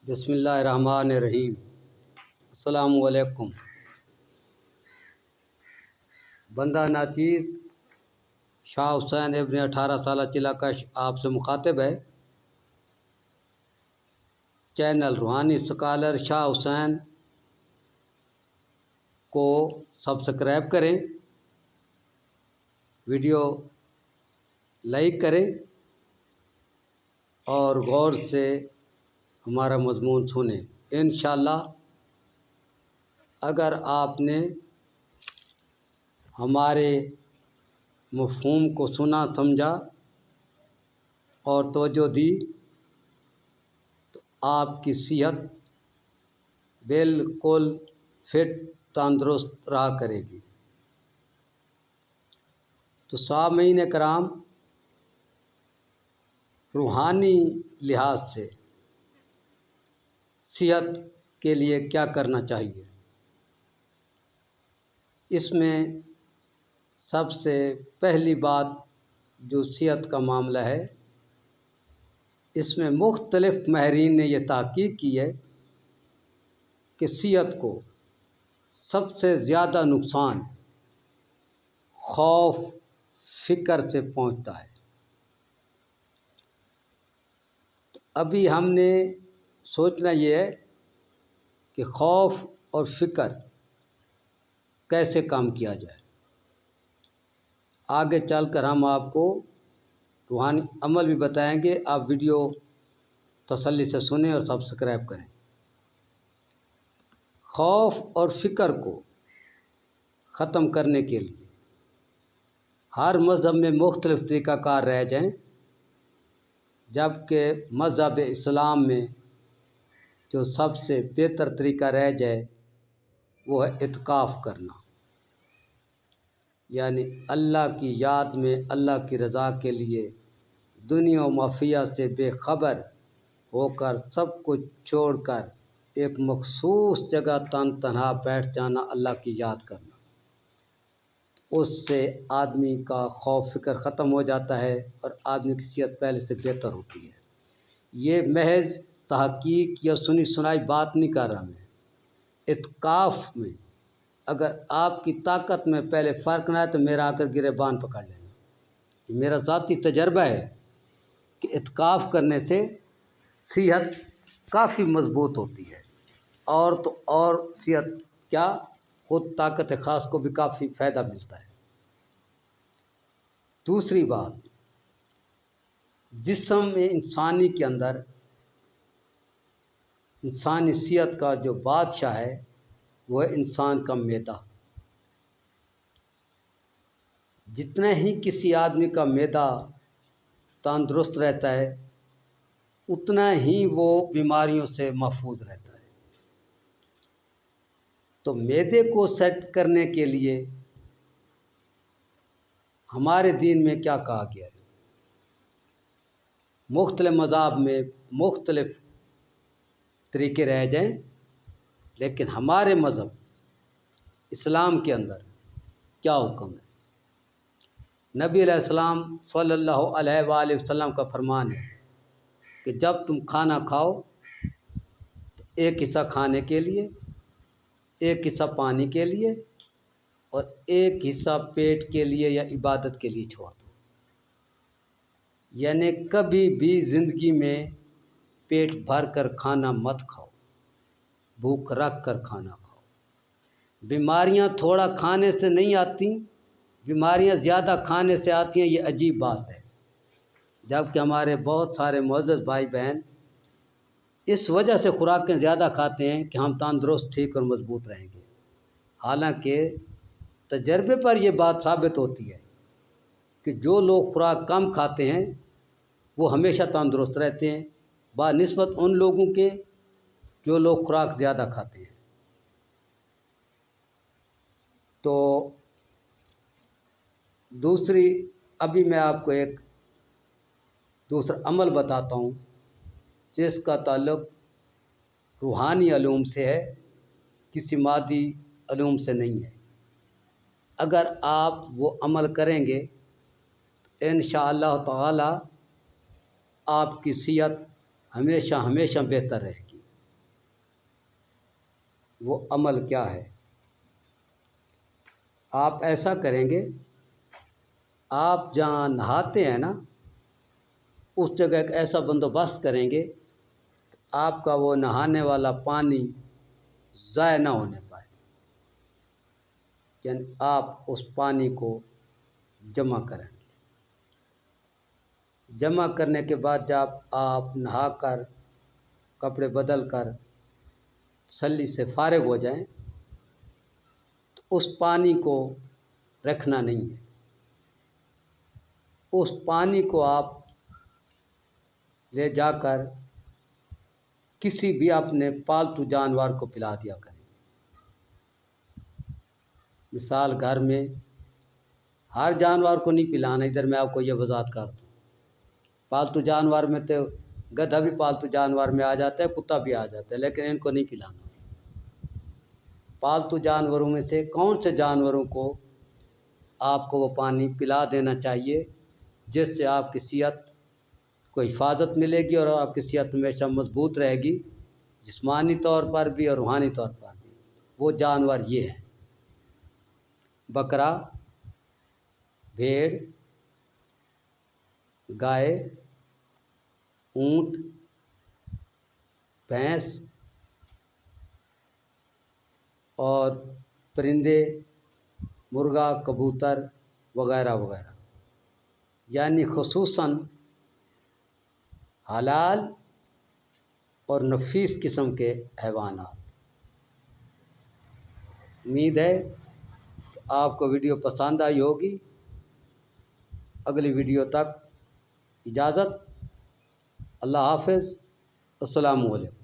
بسم اللہ الرحمن الرحیم۔ السلام علیکم۔ بندہ ناچیز شاہ حسین ابن 18 سالہ چلاکش آپ سے مخاطب ہے۔ چینل روحانی سکالر شاہ حسین کو سبسکرائب کریں، ویڈیو لائک کریں اور غور سے ہمارا مضمون سنیں۔ انشاءاللہ اگر آپ نے ہمارے مفہوم کو سنا سمجھا اور توجہ دی تو آپ کی صحت بالکل فٹ تندرست رہا کرے گی۔ تو سامعین کرام، روحانی لحاظ سے صحت کے لیے کیا کرنا چاہیے؟ اس میں سب سے پہلی بات جو صحت کا معاملہ ہے، اس میں مختلف ماہرین نے یہ تحقیق کی ہے کہ صحت کو سب سے زیادہ نقصان خوف فکر سے پہنچتا ہے۔ ابھی ہم نے سوچنا یہ ہے کہ خوف اور فکر کیسے کام کیا جائے۔ آگے چل کر ہم آپ کو روحانی عمل بھی بتائیں گے، آپ ویڈیو تسلی سے سنیں اور سبسکرائب کریں۔ خوف اور فکر کو ختم کرنے کے لیے ہر مذہب میں مختلف طریقہ کار رہ جائیں، جبکہ مذہب اسلام میں جو سب سے بہتر طریقہ رہ جائے وہ ہے اعتکاف کرنا، یعنی اللہ کی یاد میں اللہ کی رضا کے لیے دنیا و مافیہ سے بے خبر ہو کر سب کچھ چھوڑ کر ایک مخصوص جگہ تنہا بیٹھ جانا، اللہ کی یاد کرنا۔ اس سے آدمی کا خوف فکر ختم ہو جاتا ہے اور آدمی کی صحت پہلے سے بہتر ہوتی ہے۔ یہ محض تحقیق یا سنی سنائی بات نہیں کر رہا میں۔ اعتکاف میں اگر آپ کی طاقت میں پہلے فرق نہ ہے تو میرا آ کر گریبان پکڑ لینا۔ یہ میرا ذاتی تجربہ ہے کہ اعتکاف کرنے سے صحت کافی مضبوط ہوتی ہے، اور تو اور صحت کیا، خود طاقت خاص کو بھی کافی فائدہ ملتا ہے۔ دوسری بات، جسم میں انسانی کے اندر انسانی صحت کا جو بادشاہ ہے وہ ہے انسان کا معدہ۔ جتنا ہی کسی آدمی کا معدہ تندرست رہتا ہے اتنا ہی وہ بیماریوں سے محفوظ رہتا ہے۔ تو معدے کو سیٹ کرنے کے لیے ہمارے دین میں کیا کہا گیا ہے؟ مختلف مذاہب میں مختلف طریقے رہ جائیں، لیکن ہمارے مذہب اسلام کے اندر کیا حکم ہے؟ نبی علیہ السلام صلی اللہ علیہ وآلہ وسلم کا فرمان ہے کہ جب تم کھانا کھاؤ تو ایک حصہ کھانے کے لیے، ایک حصہ پانی کے لیے اور ایک حصہ پیٹ کے لیے یا عبادت کے لیے چھوڑ دو۔ یعنی کبھی بھی زندگی میں پیٹ بھر کر کھانا مت کھاؤ، بھوک رکھ کر کھانا کھاؤ۔ بیماریاں تھوڑا کھانے سے نہیں آتی، بیماریاں زیادہ کھانے سے آتی ہیں، یہ عجیب بات ہے۔ جبکہ ہمارے بہت سارے معزز بھائی بہن اس وجہ سے خوراکیں زیادہ کھاتے ہیں کہ ہم تندرست ٹھیک اور مضبوط رہیں گے، حالانکہ تجربے پر یہ بات ثابت ہوتی ہے کہ جو لوگ خوراک کم کھاتے ہیں وہ ہمیشہ تندرست رہتے ہیں بنسبت ان لوگوں کے جو لوگ خوراک زیادہ کھاتے ہیں۔ تو دوسری، ابھی میں آپ کو ایک دوسرا عمل بتاتا ہوں جس کا تعلق روحانی علوم سے ہے، کسی مادی علوم سے نہیں ہے۔ اگر آپ وہ عمل کریں گے تو انشاءاللہ تعالی آپ کی صحت ہمیشہ ہمیشہ بہتر رہے گی۔ وہ عمل کیا ہے؟ آپ ایسا کریں گے، آپ جہاں نہاتے ہیں نا اس جگہ ایک ایسا بندوبست کریں گے آپ کا وہ نہانے والا پانی ضائع نہ ہونے پائے، یعنی آپ اس پانی کو جمع کریں گے۔ جمع کرنے کے بعد جب آپ نہا کر کپڑے بدل کر تسلی سے فارغ ہو جائیں تو اس پانی کو رکھنا نہیں ہے، اس پانی کو آپ لے جا کر کسی بھی اپنے پالتو جانور کو پلا دیا کریں۔ مثال گھر میں ہر جانور کو نہیں پلانا، ادھر میں آپ کو یہ وضاحت کر دوں۔ پالتو جانور میں تو گدھا بھی پالتو جانور میں آ جاتا ہے، کتا بھی آ جاتا ہے، لیکن ان کو نہیں پلانا۔ پالتو جانوروں میں سے کون سے جانوروں کو آپ کو وہ پانی پلا دینا چاہیے جس سے آپ کی صحت کو حفاظت ملے گی اور آپ کی صحت ہمیشہ مضبوط رہے گی، جسمانی طور پر بھی اور روحانی طور پر بھی۔ وہ جانور یہ ہیں: بکرا، بھیڑ، گائے، اونٹ، بھینس اور پرندے، مرغا، کبوتر وغیرہ وغیرہ، یعنی خصوصاً حلال اور نفیس قسم کے حیوانات۔ امید ہے کہ آپ کو ویڈیو پسند آئی ہوگی۔ اگلی ویڈیو تک اجازت، اللہ حافظ، السلام علیکم۔